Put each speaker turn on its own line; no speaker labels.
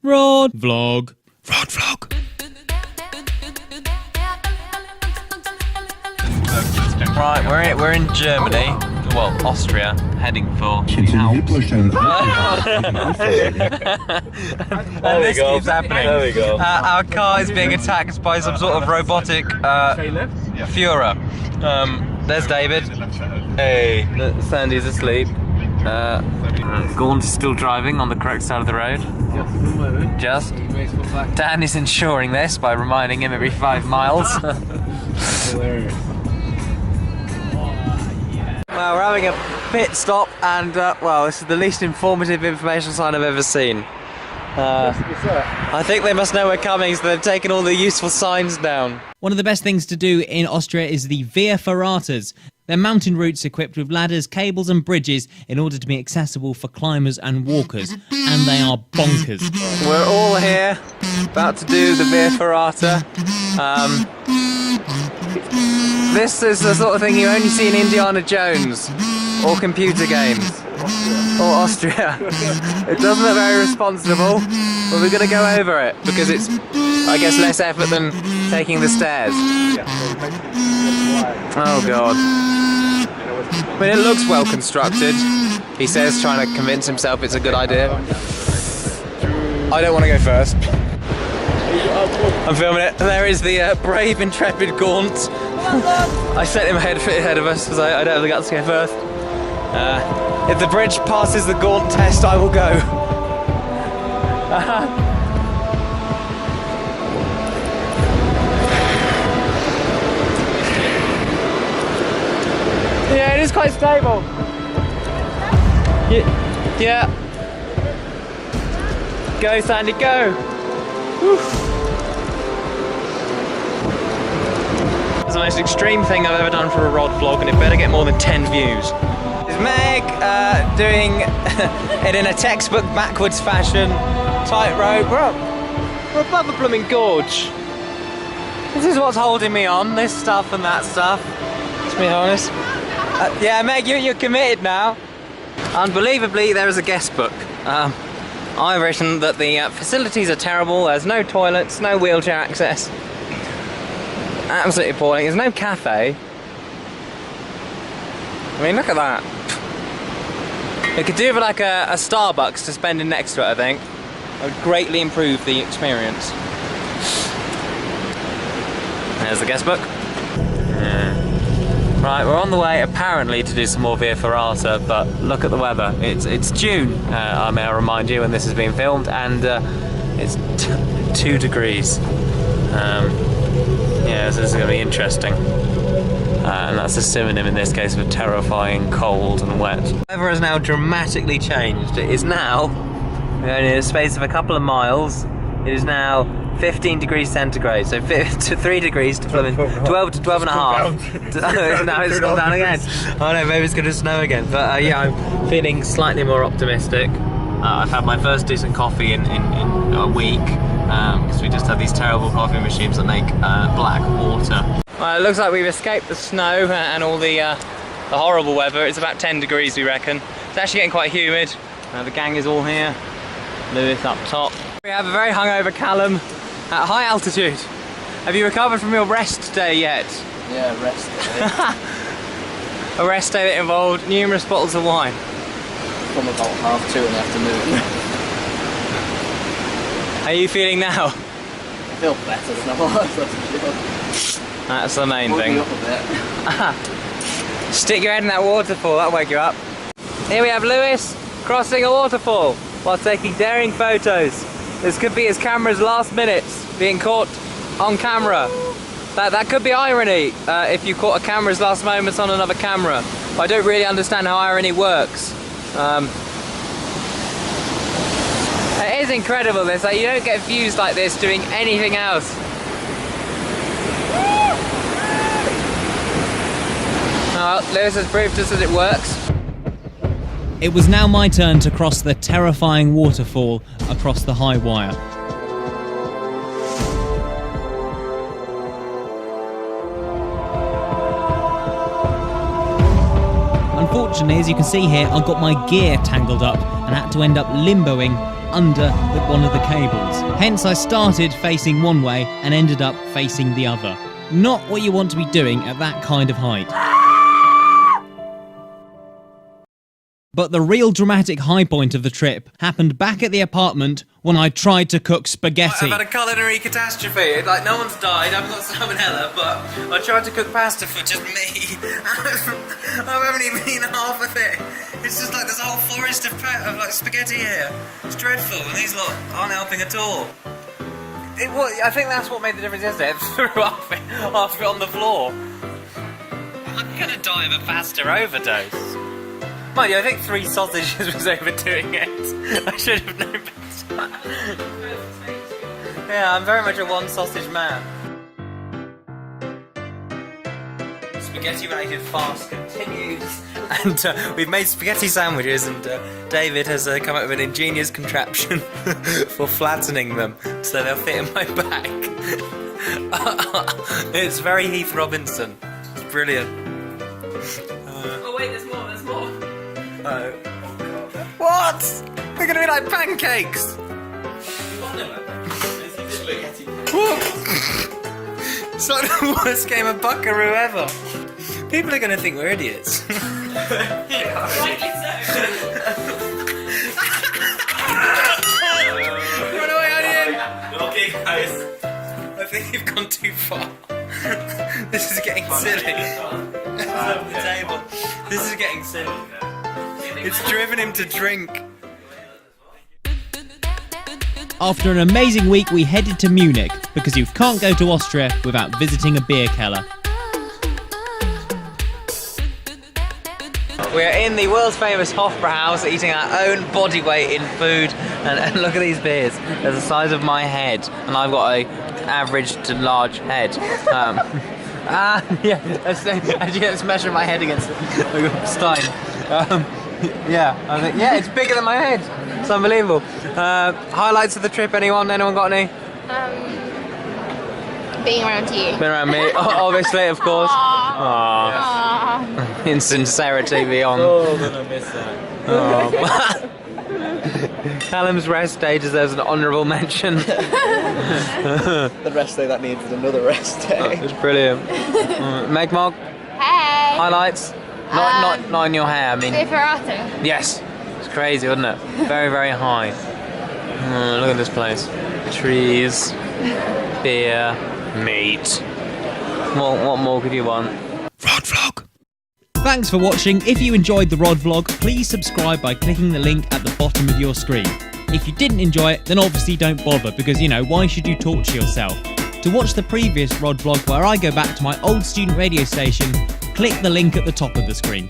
Rhod vlog. Rhod vlog.
Right, we're in Germany, well, Austria, heading for the Alps. And this keeps happening.
There we go.
Our car is being attacked by some sort of robotic Führer. There's David. Hey. Sandy's asleep. Gaunt is still driving on the correct side of the road. Just. Dan is ensuring this by reminding him every 5 miles. Well, we're having a pit stop, and well, this is the least informative information sign I've ever seen. I think they must know we're coming, so they've taken all the useful signs down.
One of the best things to do in Austria is the Via Ferratas. They're mountain routes equipped with ladders, cables and bridges in order to be accessible for climbers and walkers. And they are bonkers.
We're all here, about to do the Via Ferrata. This is the sort of thing you only see in Indiana Jones, or computer games, or Austria. It doesn't look very responsible, but we're going to go over it, because it's, I guess, less effort than taking the stairs. Oh god. I mean, it looks well constructed, he says, trying to convince himself it's a good idea. I don't want to go first. I'm filming it. There is the brave, intrepid Gaunt. I sent him ahead of us because I don't have the guts to go first. If the bridge passes the Gaunt test, I will go. Yeah, it is quite stable. Yeah. Go, Sandy, go. Whew. It's the most extreme thing I've ever done for a Rhod vlog, and it better get more than 10 views. Is Meg doing it in a textbook backwards fashion, tightrope. We're above the blooming gorge. This is what's holding me on, this stuff and that stuff, to be honest. Yeah, Meg, you're committed now. Unbelievably, there is a guest book. I've written that the facilities are terrible, there's no toilets, no wheelchair access. Absolutely appalling. There's no cafe. I mean, look at that. It could do with like a Starbucks to spend in next to it, I think. It would greatly improve the experience. There's the guest book. Right, we're on the way apparently to do some more Via Ferrata, but look at the weather. It's June, I may remind you, when this is being filmed, and it's 2 degrees. Yeah, so this is going to be interesting. And that's a synonym in this case for terrifying, cold and wet. The weather has now dramatically changed. It is now, in a space of a couple of miles, it is now 15 degrees centigrade, so 3 degrees to 12 to 12 and a half. Now it's gone down again. Oh no, maybe it's going to snow again. But yeah, I'm feeling slightly more optimistic. I've had my first decent coffee in a week, because we just have these terrible coffee machines that make black water. Well, it looks like we've escaped the snow and all the horrible weather. It's about 10 degrees, we reckon. It's actually getting quite humid. The gang is all here. Lewis up top. We have a very hungover Callum at high altitude. Have you recovered from your rest day yet?
Yeah, rest day.
A rest day that involved numerous bottles of wine.
From about 2:30 in the afternoon.
How are you feeling now?
I feel better than I was, that's for sure.
That's the main
Woke
thing.
me up a bit.
Stick your head in that waterfall, that'll wake you up. Here we have Lewis crossing a waterfall while taking daring photos. This could be his camera's last minutes, being caught on camera. That could be irony, if you caught a camera's last moments on another camera. But I don't really understand how irony works. It is incredible this, like, you don't get views like this doing anything else. Lewis has proved us that it works.
It was now my turn to cross the terrifying waterfall across the high wire. Unfortunately, as you can see here, I got my gear tangled up and had to end up limboing under one of the cables. Hence I started facing one way and ended up facing the other. Not what you want to be doing at that kind of height. But the real dramatic high point of the trip happened back at the apartment when I tried to cook spaghetti.
I've had a culinary catastrophe. Like, no one's died, I've got salmonella, but I tried to cook pasta for just me. I've only eaten half of it. It's just like there's a whole forest of like spaghetti here. It's dreadful, and these lot aren't helping at all. I think that's what made the difference yesterday. I threw half it on the floor. I'm gonna die of a pasta overdose. Mind you, I think 3 sausages was overdoing it. I should have known better. Yeah, I'm very much a 1 sausage man. Spaghetti-related fast continues, and we've made spaghetti sandwiches, and David has come up with an ingenious contraption for flattening them so they'll fit in my back. It's very Heath Robinson. It's brilliant.
Oh wait, there's more, there's more.
What? They're gonna be like pancakes. It's like the worst game of Buckaroo ever. People are gonna think we're idiots.
Rightly so.
Run away, Onion! Okay, guys. I think you've gone too far. This is getting silly. Over the table. This is getting silly. It's driven him to drink.
After an amazing week, we headed to Munich, because you can't go to Austria without visiting a beer keller.
We're in the world's famous Hofbrauhaus, eating our own body weight in food, and look at these beers. They're the size of my head, and I've got a average to large head. Let's measure my head against Stein. Yeah, it's bigger than my head. It's unbelievable. Highlights of the trip, anyone? Anyone got any?
Being around you.
Been around me, obviously, of course. Aww. Instant Sarah TV on.
Oh, I'm gonna miss that.
Callum's rest day deserves an honourable mention.
The rest day that needs another rest day.
It's brilliant. Meg Mog,
Hey!
highlights? Not in your hair, I mean.
The Ferrata.
Yes. It's crazy, wasn't it? Very, very high. Look at this place. Trees, beer, meat. What more could you want?
Rhod vlog. Thanks for watching. If you enjoyed the Rhod vlog, please subscribe by clicking the link at the bottom of your screen. If you didn't enjoy it, then obviously don't bother, because, you know, why should you torture yourself? To watch the previous Rhod vlog where I go back to my old student radio station, click the link at the top of the screen.